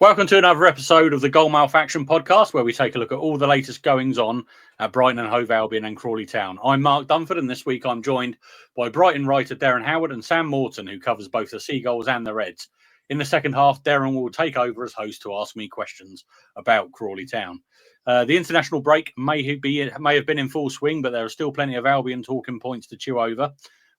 Welcome to another episode of the Gull Mouth Action podcast, where we take a look at all the latest goings-on at Brighton and Hove Albion and Crawley Town. I'm Mark Dunford, and this week I'm joined by Brighton writer Derren Howard and Sam Morton, who covers both the Seagulls and the Reds. In the second half, Derren will take over as host to ask me questions about Crawley Town. The international break may have been in full swing, but there are still plenty of Albion talking points to chew over.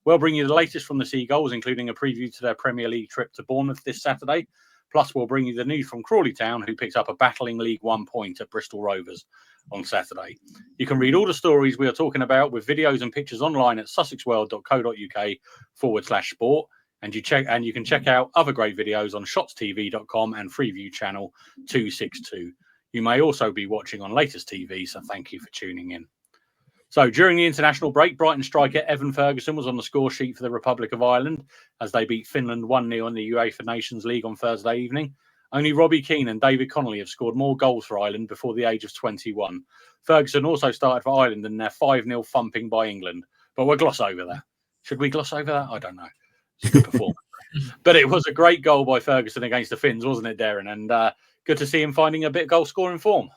We'll bring you the latest from the Seagulls, including a preview to their Premier League trip to Bournemouth this Saturday. Plus, we'll bring you the news from Crawley Town, who picked up a battling League One point at Bristol Rovers on Saturday. You can read all the stories we are talking about with videos and pictures online at sussexworld.co.uk/sport. And you can check out other great videos on shotstv.com and Freeview channel 262. You may also be watching on Latest TV, so thank you for tuning in. So during the international break, Brighton striker Evan Ferguson was on the score sheet for the Republic of Ireland as they beat Finland 1-0 in the UEFA Nations League on Thursday evening. Only Robbie Keane and David Connolly have scored more goals for Ireland before the age of 21. Ferguson also started for Ireland in their 5-0 thumping by England. But we'll gloss over that. Should we gloss over that? I don't know. It's a good performance. But it was a great goal by Ferguson against the Finns, wasn't it, Derren? And good to see him finding a bit of goal-scoring form.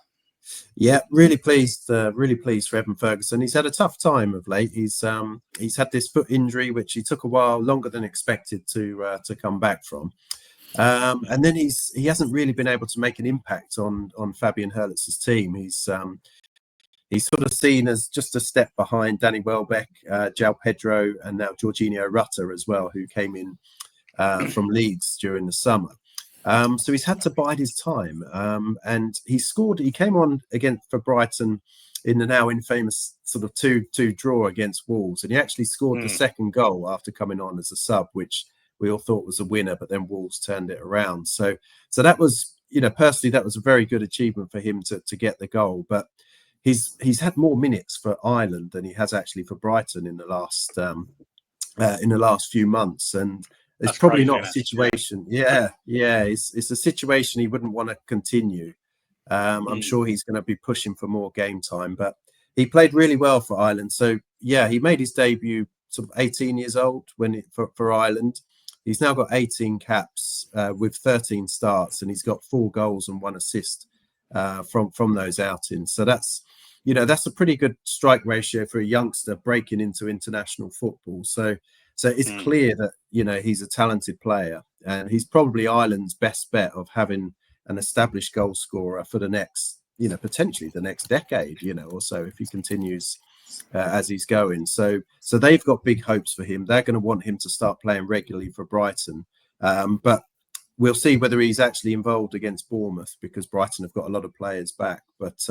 Yeah, really pleased for Evan Ferguson. He's had a tough time of late. He's had this foot injury, which he took a while longer than expected to come back from, and then he hasn't really been able to make an impact on Fabian Herlitz's team. He's sort of seen as just a step behind Danny Welbeck, João Pedro, and now Jorginho Rutter as well, who came in from Leeds during the summer. So he's had to bide his time, and he scored. He came on again for Brighton in the now infamous sort of 2-2 draw against Wolves, and he actually scored the second goal after coming on as a sub, which we all thought was a winner, but then Wolves turned it around. So that was, personally, that was a very good achievement for him to get the goal. But he's had more minutes for Ireland than he has actually for Brighton in the last few months, and it's probably not a situation. Yeah. It's a situation he wouldn't want to continue. I'm sure he's going to be pushing for more game time, but he played really well for Ireland. So yeah, he made his debut sort of 18 years old for Ireland. He's now got 18 caps with 13 starts, and he's got 4 goals and 1 assist from those outings. So that's a pretty good strike ratio for a youngster breaking into international football. So it's clear that, he's a talented player, and he's probably Ireland's best bet of having an established goal scorer for the next, potentially the next decade, or so, if he continues as he's going. So they've got big hopes for him. They're going to want him to start playing regularly for Brighton. But we'll see whether he's actually involved against Bournemouth, because Brighton have got a lot of players back. But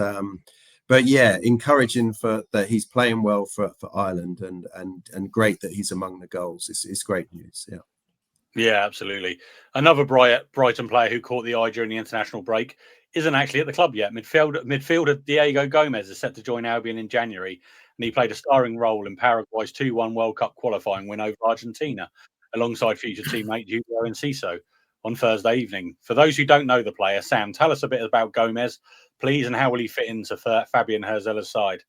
yeah, encouraging that he's playing well for Ireland, and great that he's among the goals. It's great news. Yeah, absolutely. Another Brighton player who caught the eye during the international break isn't actually at the club yet. Midfielder Diego Gomez is set to join Albion in January, and he played a starring role in Paraguay's 2-1 World Cup qualifying win over Argentina, alongside future teammate Julio Enciso on Thursday evening. For those who don't know the player, Sam, tell us a bit about Gomez, please, and how will he fit into Fabian Herzella's side?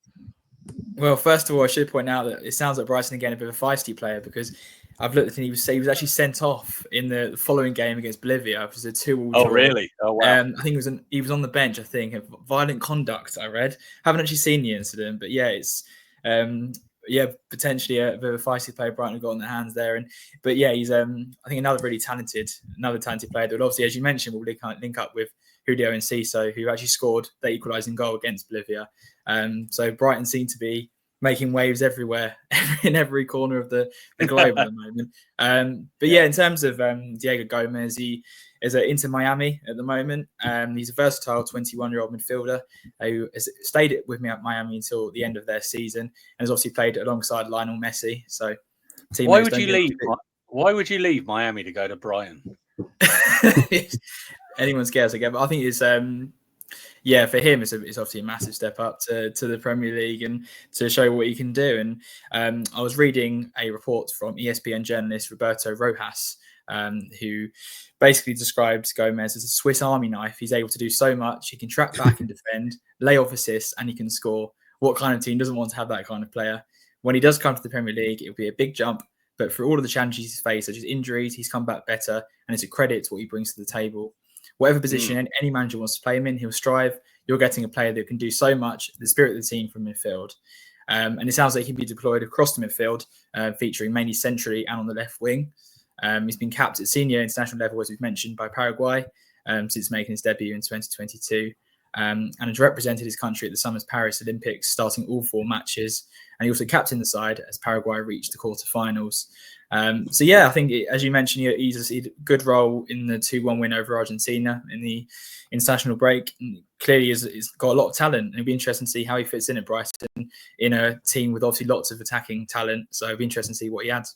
Well, first of all, I should point out that it sounds like Brighton again a bit of a feisty player, because I've looked and he was actually sent off in the following game against Bolivia, which was a 2-2 draw. Oh, really? Oh, wow. I think he was on the bench. I think violent conduct. I read. Haven't actually seen the incident, but yeah, it's potentially a bit of a feisty player Brighton have got on their hands there. But yeah, he's I think another talented player that obviously, as you mentioned, will link up with Julio Enciso, who actually scored the equalising goal against Bolivia. So Brighton seem to be making waves everywhere, in every corner of the globe at the moment. But yeah, in terms of Diego Gomez, he is at Inter Miami at the moment. He's a versatile 21-year-old midfielder who has stayed with me at Miami until the end of their season, and has obviously played alongside Lionel Messi. So why would you leave Miami to go to Brighton? Anyone's guess again, but I think it's for him it's obviously a massive step up to the Premier League and to show what he can do. And I was reading a report from ESPN journalist Roberto Rojas, who basically describes Gomez as a Swiss Army knife. He's able to do so much. He can track back and defend, lay off assists, and he can score. What kind of team doesn't want to have that kind of player? When he does come to the Premier League, it'll be a big jump. But for all of the challenges he's faced, such as injuries, he's come back better, and it's a credit to what he brings to the table. whatever position any manager wants to play him in, he'll strive. You're getting a player that can do so much, the spirit of the team from midfield. And it sounds like he'd be deployed across the midfield, featuring mainly centrally and on the left wing. He's been capped at senior international level, as we've mentioned, by Paraguay since making his debut in 2022. And has represented his country at the summer's Paris Olympics, starting all 4 matches. And he also captained the side as Paraguay reached the quarterfinals. So, yeah, I think, as you mentioned, he's a good role in the 2-1 win over Argentina in the international break. And clearly, he's got a lot of talent. And it'll be interesting to see how he fits in at Brighton in a team with obviously lots of attacking talent. So it'll be interesting to see what he adds.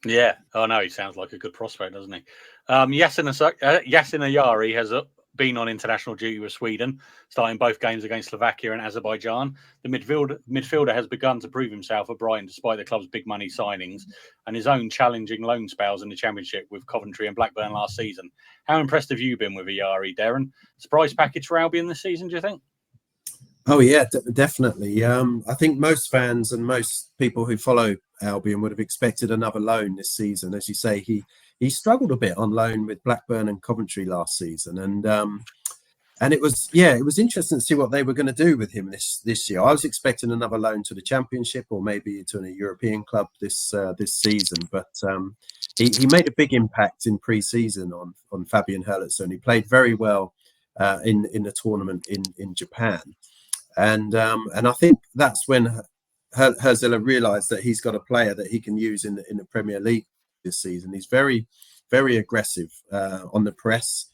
Yeah. Oh, no, he sounds like a good prospect, doesn't he? Yasin Ayari has been on international duty with Sweden, starting both games against Slovakia and Azerbaijan. The midfielder has begun to prove himself at Brighton despite the club's big money signings and his own challenging loan spells in the Championship with Coventry and Blackburn last season. How impressed have you been with Ayari, Derren? Surprise package for Albion this season, do you think? Oh yeah, definitely. I think most fans and most people who follow Albion would have expected another loan this season. As you say, he struggled a bit on loan with Blackburn and Coventry last season, and it was interesting to see what they were going to do with him this year. I was expecting another loan to the Championship or maybe to a European club this season, but he made a big impact in pre-season on Fabian Herletzson. He played very well in the tournament in Japan. And I think that's when Herzilla realised that he's got a player that he can use in the Premier League this season. He's very, very aggressive on the press.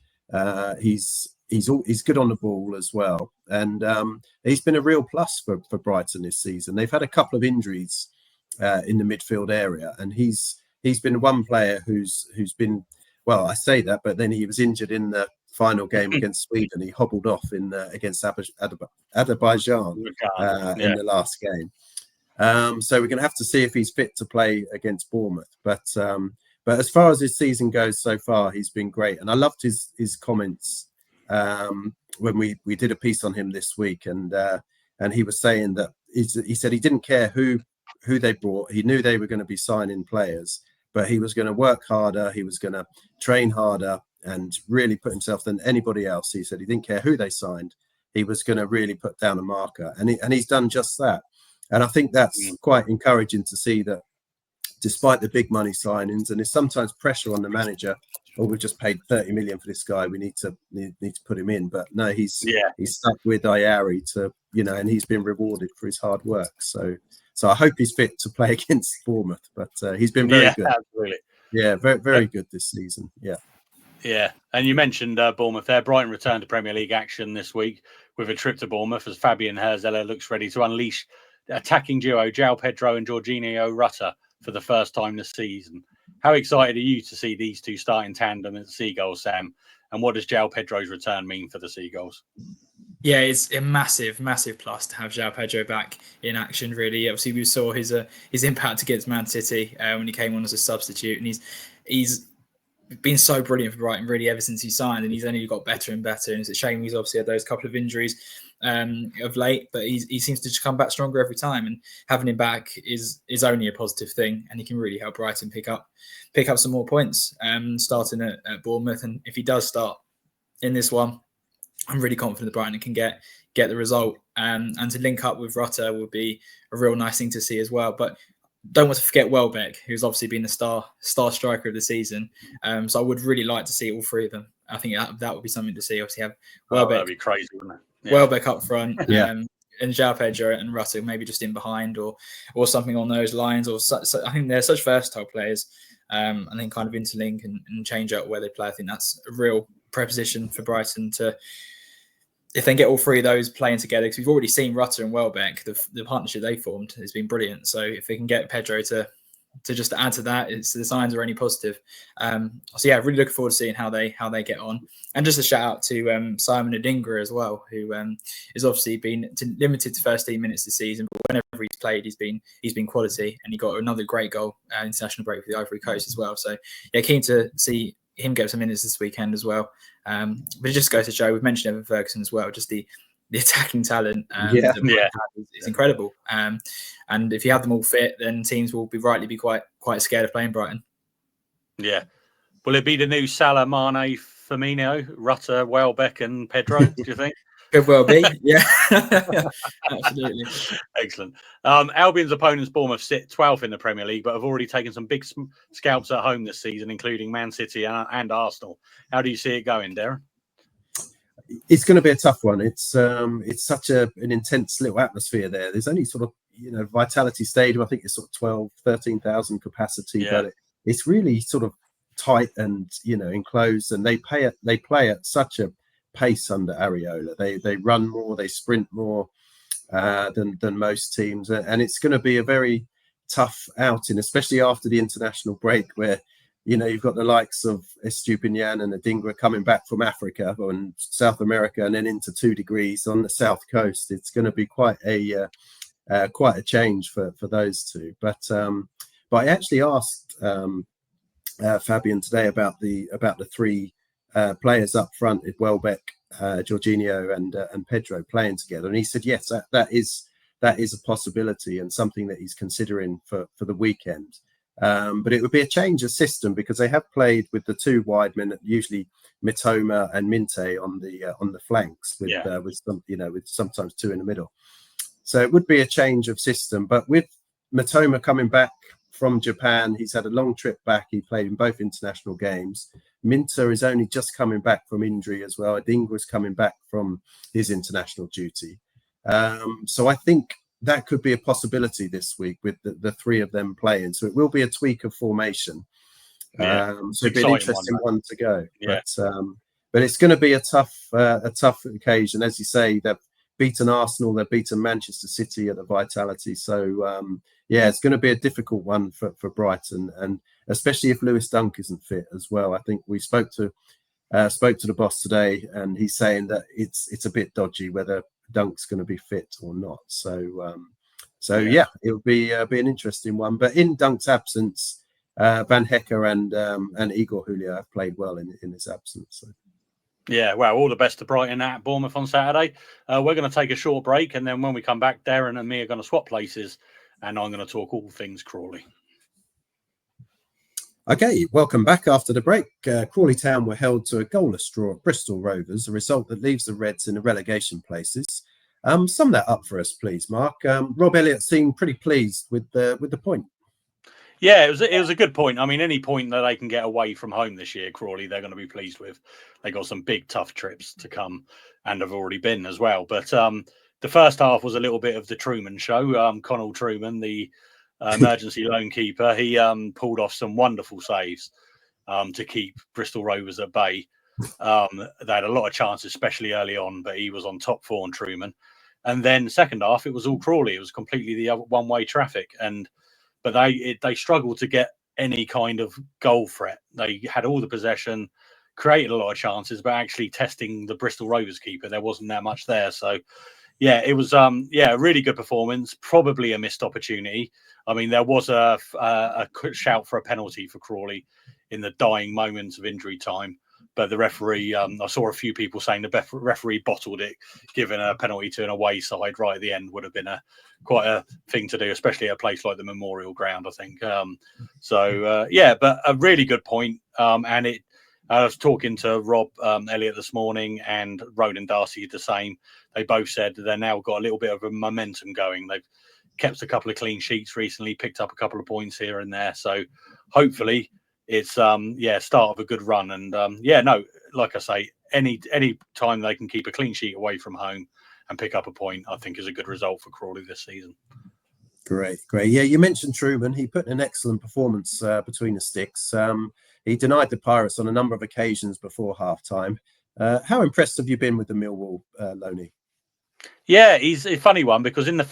He's good on the ball as well, and he's been a real plus for Brighton this season. They've had a couple of injuries in the midfield area, and he's been one player who's been, well, I say that, but then he was injured in the final game against Sweden. He hobbled off against Azerbaijan in the last game. So we're going to have to see if he's fit to play against Bournemouth. But as far as his season goes so far, he's been great. And I loved his comments when we did a piece on him this week. And he was saying that he said he didn't care who they brought. He knew they were going to be signing players, but he was going to work harder. He was going to train harder and really put himself than anybody else. He said he didn't care who they signed. He was going to really put down a marker. And he's done just that. And I think that's quite encouraging to see that despite the big money signings, and there's sometimes pressure on the manager, we've just paid 30 million for this guy, we need to put him in. But no, he's stuck with Ayari and he's been rewarded for his hard work. So I hope he's fit to play against Bournemouth. But he's been very good. Absolutely. Yeah, very, very good this season. Yeah. Yeah, and you mentioned Bournemouth there. Brighton returned to Premier League action this week with a trip to Bournemouth as Fabian Herzella looks ready to unleash the attacking duo João Pedro and Jorginho Rutter for the first time this season. How excited are you to see these two start in tandem at the Seagulls, Sam? And what does João Pedro's return mean for the Seagulls? Yeah, it's a massive, massive plus to have João Pedro back in action, really. Obviously, we saw his impact against Man City when he came on as a substitute, and he's been so brilliant for Brighton, really, ever since he signed, and he's only got better and better. And it's a shame he's obviously had those couple of injuries of late, but he seems to just come back stronger every time. And having him back is only a positive thing, and he can really help Brighton pick up some more points, starting at Bournemouth. And if he does start in this one, I'm really confident that Brighton can get the result. And to link up with Rutter would be a real nice thing to see as well. But don't want to forget Welbeck, who's obviously been the star striker of the season. So I would really like to see all three of them. I think that would be something to see. Obviously, have Welbeck. That'd be crazy, wouldn't it? Yeah. Welbeck up front, and João Pedro and Rutter maybe just in behind, or something on those lines. Or I think they're such versatile players, and then kind of interlink and change out where they play. I think that's a real preposition for Brighton to. If they get all three of those playing together, because we've already seen Rutter and Welbeck, the partnership they formed has been brilliant. So if they can get Pedro to just add to that, the signs are only positive. So yeah, really looking forward to seeing how they get on. And just a shout out to Simon Adingra as well, who has obviously been limited to first 10 minutes this season, but whenever he's played, he's been quality, and he got another great goal international break for the Ivory Coast as well. So yeah, keen to see him get some minutes this weekend as well. But it just goes to show, we've mentioned Evan Ferguson as well, just the attacking talent is incredible. And if you have them all fit, then teams will rightly be quite scared of playing Brighton. Yeah. Will it be the new Salah, Mane, Firmino, Rutter, Welbeck, and Pedro? Do you think? Could well be, yeah. Absolutely. Excellent. Albion's opponents, Bournemouth, sit 12th in the Premier League, but have already taken some big scalps at home this season, including Man City and Arsenal. How do you see it going, Derren? It's going to be a tough one. It's such an intense little atmosphere there. There's only sort of, Vitality Stadium, I think it's sort of 13,000 capacity, but it's really sort of tight and, enclosed, and they play at such a pace under Areola. They run more, they sprint more than most teams, and it's going to be a very tough outing, especially after the international break, where you've got the likes of Estupinian and Adingra coming back from Africa and South America, and then into 2 degrees on the south coast. It's going to be quite a change for those two. But I actually asked Fabian today about the 3 players up front, with Welbeck, Jorginho, and Pedro playing together, and he said yes, that is a possibility and something that he's considering for the weekend. But it would be a change of system, because they have played with the 2 wide men, usually Mitoma and Minte on the flanks, with some, with sometimes 2 in the middle. So it would be a change of system. But with Mitoma coming back from Japan, he's had a long trip back. He played in both international games. Minter is only just coming back from injury as well. Adingra is coming back from his international duty. So I think that could be a possibility this week with the 3 of them playing. So it will be a tweak of formation. So it'd be an interesting one to go. Yeah. But it's going to be a tough occasion. As you say, they've beaten Arsenal, they've beaten Manchester City at the Vitality. So it's going to be a difficult one for Brighton, and especially if Lewis Dunk isn't fit as well. I think we spoke to the boss today, and he's saying that it's a bit dodgy whether Dunk's going to be fit or not. So it'll be an interesting one. But in Dunk's absence, Van Hecker and Igor Julio have played well in his absence. So. Yeah, well, all the best to Brighton at Bournemouth on Saturday. We're going to take a short break, and then when we come back, Derren and me are going to swap places, and I'm going to talk all things Crawley. Okay, welcome back after the break. Crawley Town were held to a goalless draw at Bristol Rovers, a result that leaves the Reds in the relegation places. Sum that up for us, please, Mark. Rob Elliott seemed pretty pleased with the point. Yeah, it was a good point. I mean, any point that they can get away from home this year, Crawley, they're going to be pleased with. They got some big, tough trips to come, and have already been as well. But the first half was a little bit of the Truman show. Connell Truman, the emergency loan keeper, he pulled off some wonderful saves to keep Bristol Rovers at bay. They had a lot of chances, especially early on, but he was on top form, Truman. And then second half, it was all Crawley. It was completely the one-way traffic, but they struggled to get any kind of goal threat. They had all the possession, created a lot of chances, but actually testing the Bristol Rovers keeper, there wasn't that much there. So, yeah, it was a really good performance. Probably a missed opportunity. I mean, there was a shout for a penalty for Crawley in the dying moments of injury time, but the referee, I saw a few people saying the referee bottled it, giving a penalty to an away side right at the end would have been quite a thing to do, especially at a place like the Memorial Ground, I think. But a really good point. And I was talking to Rob Elliott this morning, and Ronan Darcy the same. They both said they've now got a little bit of a momentum going. They've kept a couple of clean sheets recently, picked up a couple of points here and there. So hopefully it's start of a good run. And like I say, any time they can keep a clean sheet away from home and pick up a point, I think is a good result for Crawley this season. Great. Yeah, you mentioned Truman. He put in an excellent performance between the sticks. He denied the Pirates on a number of occasions before half-time. How impressed have you been with the Millwall loanee? Yeah, he's a funny one, because in his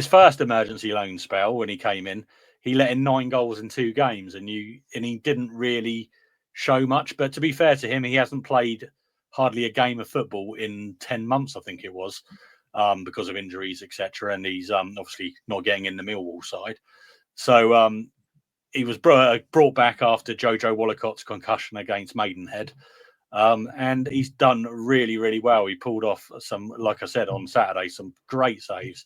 first emergency loan spell when he came in, he let in 9 goals in 2 games, and he didn't really show much. But to be fair to him, he hasn't played hardly a game of football in 10 months, I think it was, because of injuries, etc. And he's obviously not getting in the Millwall side. So he was brought back after Jojo Wallicott's concussion against Maidenhead. And he's done really, really well. He pulled off some, like I said, on Saturday, some great saves.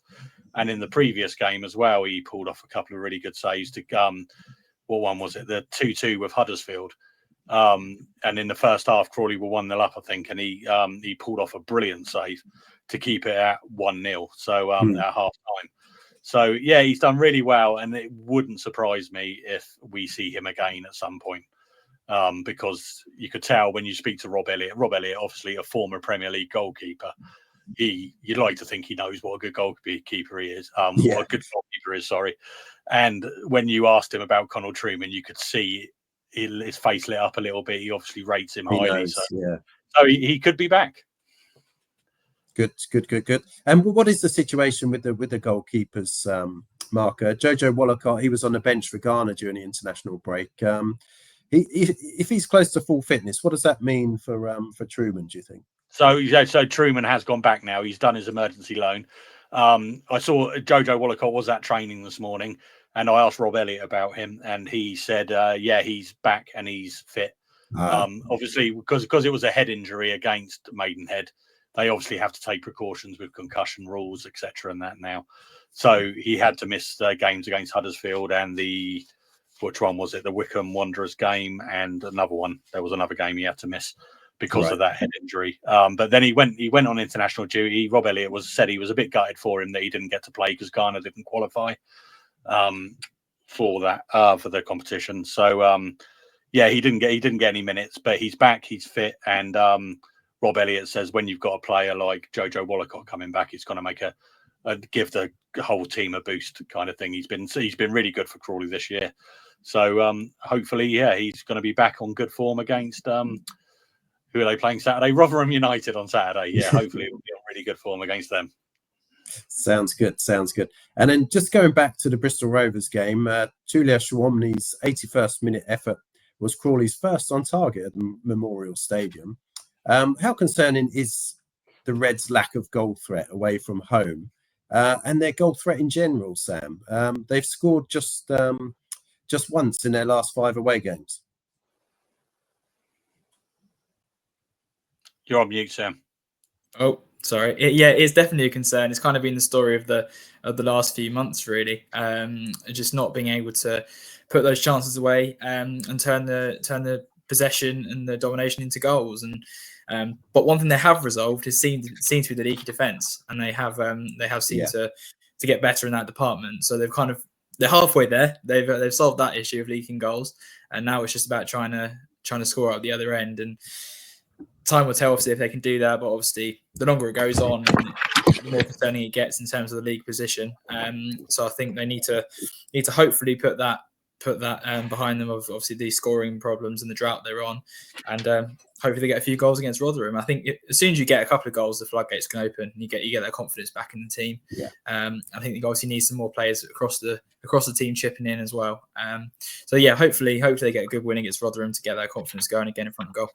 And in the previous game as well, he pulled off a couple of really good saves to what one was it? The 2-2 with Huddersfield. And in the first half, Crawley were 1-0 up, I think, and he pulled off a brilliant save to keep it at 1-0. So at half time. So yeah, he's done really well, and it wouldn't surprise me if we see him again at some point. Because you could tell when you speak to Rob Elliott, obviously a former Premier League goalkeeper, you'd like to think he knows what a good goalkeeper he is, what a good goalkeeper is, sorry. And when you asked him about Connell Trueman, you could see his face lit up a little bit. He obviously rates him highly. So he could be back. Good. And what is the situation with the goalkeepers, Mark? Jojo Wallacott, he was on the bench for Ghana during the international break. If he's close to full fitness, what does that mean for Trueman, do you think? So Trueman has gone back now. He's done his emergency loan. I saw Jojo Wallacott was at training this morning, and I asked Rob Elliott about him, and he said, he's back and he's fit. Obviously, because it was a head injury against Maidenhead, they obviously have to take precautions with concussion rules, etc. and that now. So he had to miss the games against Huddersfield and which one was it? The Wycombe Wanderers game and another one. There was another game he had to miss because of that head injury. But then he went on international duty. Rob Elliott said he was a bit gutted for him that he didn't get to play because Ghana didn't qualify for the competition. So he didn't get any minutes, but he's back, he's fit, and Rob Elliott says when you've got a player like Jojo Wallacott coming back, it's going to make give the whole team a boost kind of thing. He's been really good for Crawley this year. So hopefully, he's going to be back on good form against who are they playing Saturday? Rotherham United on Saturday. Yeah, hopefully he'll be on really good form against them. Sounds good. And then just going back to the Bristol Rovers game, Tulia Shawomni's 81st minute effort was Crawley's first on target at the Memorial Stadium. How concerning is the Reds' lack of goal threat away from home and their goal threat in general, Sam? They've scored just once in their last 5 away games. You're on mute, Sam. Oh, sorry. It's definitely a concern. It's kind of been the story of the last few months, really. Just not being able to put those chances away and turn the possession and the domination into goals. And but one thing they have resolved is seemed to be the leaky defence, and they have seemed to get better in that department. So they're halfway there. They've solved that issue of leaking goals, and now it's just about trying to score out the other end. And time will tell, obviously, if they can do that. But obviously, the longer it goes on, the more concerning it gets in terms of the league position. So I think they need to hopefully put that behind them, of obviously these scoring problems and the drought they're on, and hopefully they get a few goals against Rotherham. I think as soon as you get a couple of goals, the floodgates can open. And you get that confidence back in the team. I think they obviously need some more players across the team chipping in as well. Hopefully they get a good win against Rotherham to get that confidence going again in front of goal.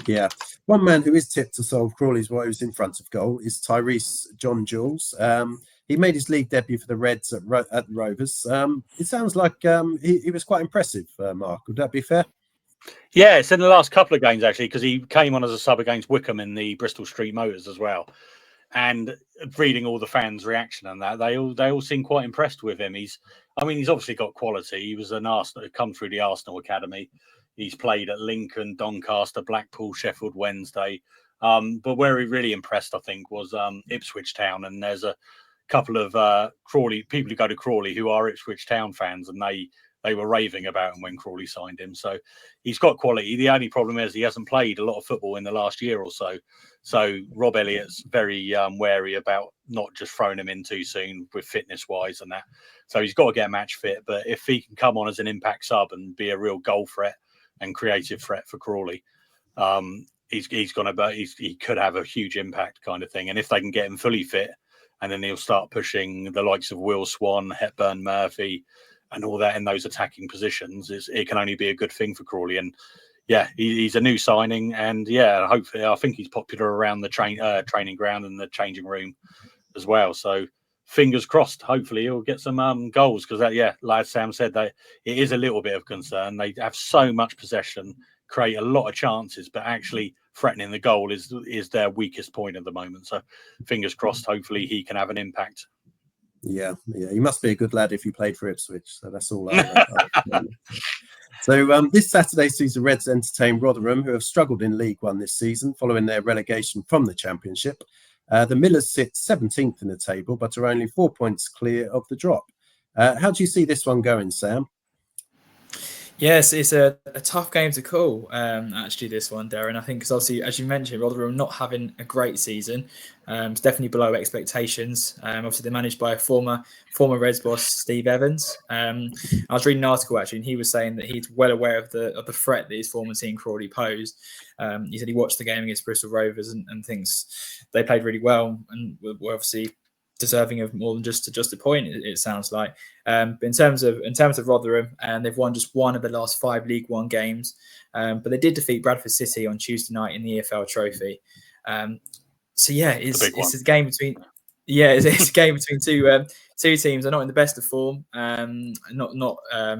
Yeah, one man who is tipped to solve Crawley's woes in front of goal is Tyrese John Jules. He made his league debut for the Reds at Rovers. It sounds like he was quite impressive, Mark. Would that be fair? Yeah, it's in the last couple of games, actually, because he came on as a sub against Wycombe in the Bristol Street Motors as well. And reading all the fans' reaction on that, they all seem quite impressed with him. He's obviously got quality. He was come through the Arsenal Academy. He's played at Lincoln, Doncaster, Blackpool, Sheffield Wednesday. But where he really impressed, I think, was Ipswich Town. And there's a couple of Crawley people who go to Crawley who are Ipswich Town fans, and they were raving about him when Crawley signed him. So he's got quality. The only problem is he hasn't played a lot of football in the last year or so. So Rob Elliott's very wary about not just throwing him in too soon with fitness-wise and that. So he's got to get match fit. But if he can come on as an impact sub and be a real goal threat and creative threat for Crawley, he could have a huge impact kind of thing. And if they can get him fully fit, and then he'll start pushing the likes of Will Swan, Hepburn Murphy, and all that in those attacking positions, it can only be a good thing for Crawley. And he's a new signing, and hopefully, I think he's popular around the training ground and the changing room as well. So fingers crossed. Hopefully, he'll get some goals, because like Sam said, that it is a little bit of concern. They have so much possession, create a lot of chances, but actually threatening the goal is their weakest point at the moment. So fingers crossed. Hopefully, he can have an impact. Yeah, he must be a good lad if he played for Ipswich. So that's all. So this Saturday sees the Reds entertain Rotherham, who have struggled in League One this season following their relegation from the Championship. The Millers sit 17th in the table, but are only 4 points clear of the drop. How do you see this one going, Sam? Yes, it's a tough game to call, actually, this one, Derren. I think because obviously, as you mentioned, Rotherham not having a great season. It's definitely below expectations. Obviously, they're managed by a former Reds boss, Steve Evans. I was reading an article, actually, and he was saying that he's well aware of the threat that his former team, Crawley, posed. He said he watched the game against Bristol Rovers and thinks they played really well and were obviously deserving of more than just a point. It sounds like. But in terms of Rotherham, they've won just one of the last 5 League One games, but they did defeat Bradford City on Tuesday night in the EFL Trophy. So yeah, it's a game between it's a game between two teams. They're not in the best of form, not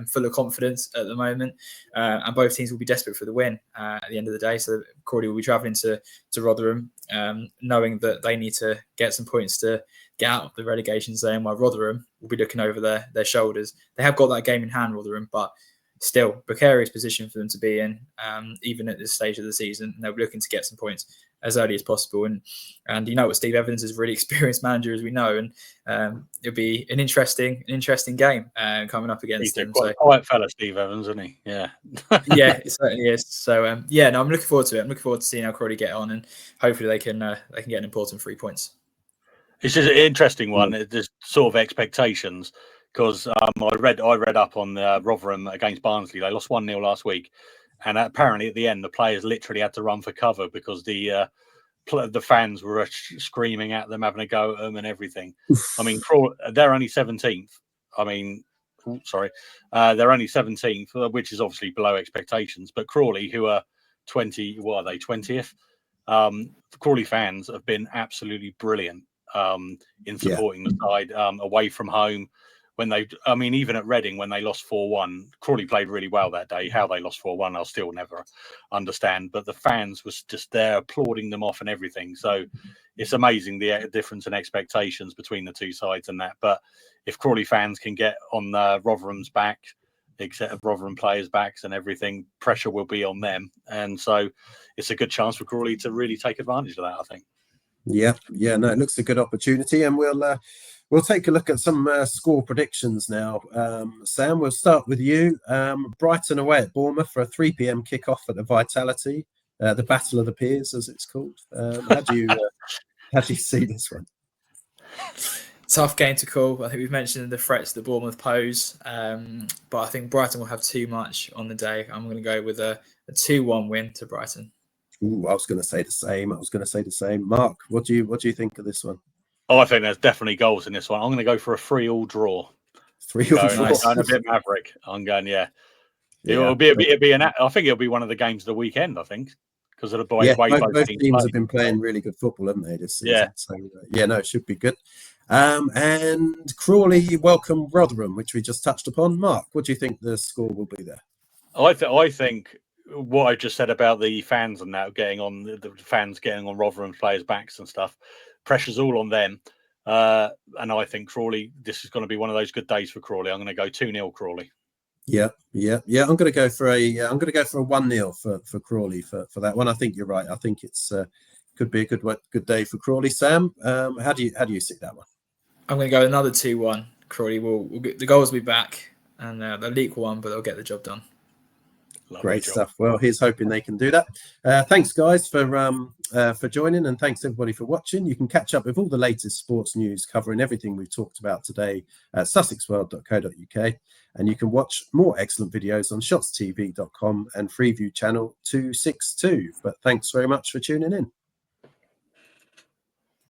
full of confidence at the moment, and both teams will be desperate for the win at the end of the day. So Crawley will be travelling to Rotherham, knowing that they need to get some points to get out of the relegation zone, while Rotherham will be looking over their shoulders. They have got that game in hand, Rotherham, but still precarious position for them to be in, even at this stage of the season. And they'll be looking to get some points as early as possible. And you know what, Steve Evans is a really experienced manager, as we know, and it'll be an interesting game coming up against him. Quiet fella, Steve Evans, isn't he? Yeah. Yeah, it certainly is. So I'm looking forward to it. I'm looking forward to seeing how Crawley get on, and hopefully they can get an important 3 points. It's just an interesting one. There's sort of expectations because I read up on Rotherham against Barnsley. They lost 1-0 last week, and apparently at the end the players literally had to run for cover because the fans were screaming at them, having a go at them, and everything. I mean, they're only 17th. I mean, they're only 17th, which is obviously below expectations. But Crawley, who are 20th? Crawley fans have been absolutely brilliant in supporting the side away from home. Even at Reading, when they lost 4-1, Crawley played really well that day. How they lost 4-1, I'll still never understand. But the fans was just there applauding them off and everything. So it's amazing the difference in expectations between the two sides and that. But if Crawley fans can get on Rotherham's back, except of Rotherham players' backs and everything, pressure will be on them. And so it's a good chance for Crawley to really take advantage of that, I think. Yeah, no, it looks a good opportunity, and we'll take a look at some score predictions now. Sam, we'll start with you. Brighton away at Bournemouth for a 3 p.m. kickoff at the Vitality, the Battle of the Peers, as it's called. How do you see this one? Tough game to call. I think we've mentioned the threats that Bournemouth pose, but I think Brighton will have too much on the day. I'm going to go with a 2-1 win to Brighton. Ooh, I was going to say the same. Mark, what do you think of this one? Oh, I think there's definitely goals in this one. I'm going to go for a 3-3 draw. 3-3. Nice. I'm a bit maverick. I'm going, yeah. I think it'll be one of the games of the weekend, I think, because of the way both teams have been playing really good football, haven't they, this season? Yeah. So, it should be good. And Crawley welcome Rotherham, which we just touched upon. Mark, what do you think the score will be there? I think what I just said about the fans and that getting on Rotherham players' backs and stuff, pressure's all on them. And I think Crawley, this is going to be one of those good days for Crawley. I'm going to go 2-0 Crawley. Yeah. I'm going to go for a 1-0 for Crawley for that one. I think you're right. I think it's could be a good day for Crawley. Sam, how do you see that one? I'm going to go another 2-1. Crawley will get the goals will be back, and they'll leak one, but they'll get the job done. Great stuff. Well, here's hoping they can do that. Thanks, guys, for joining, and thanks everybody for watching. You can catch up with all the latest sports news covering everything we've talked about today at sussexworld.co.uk, and you can watch more excellent videos on shotstv.com and Freeview channel 262. But thanks very much for tuning in.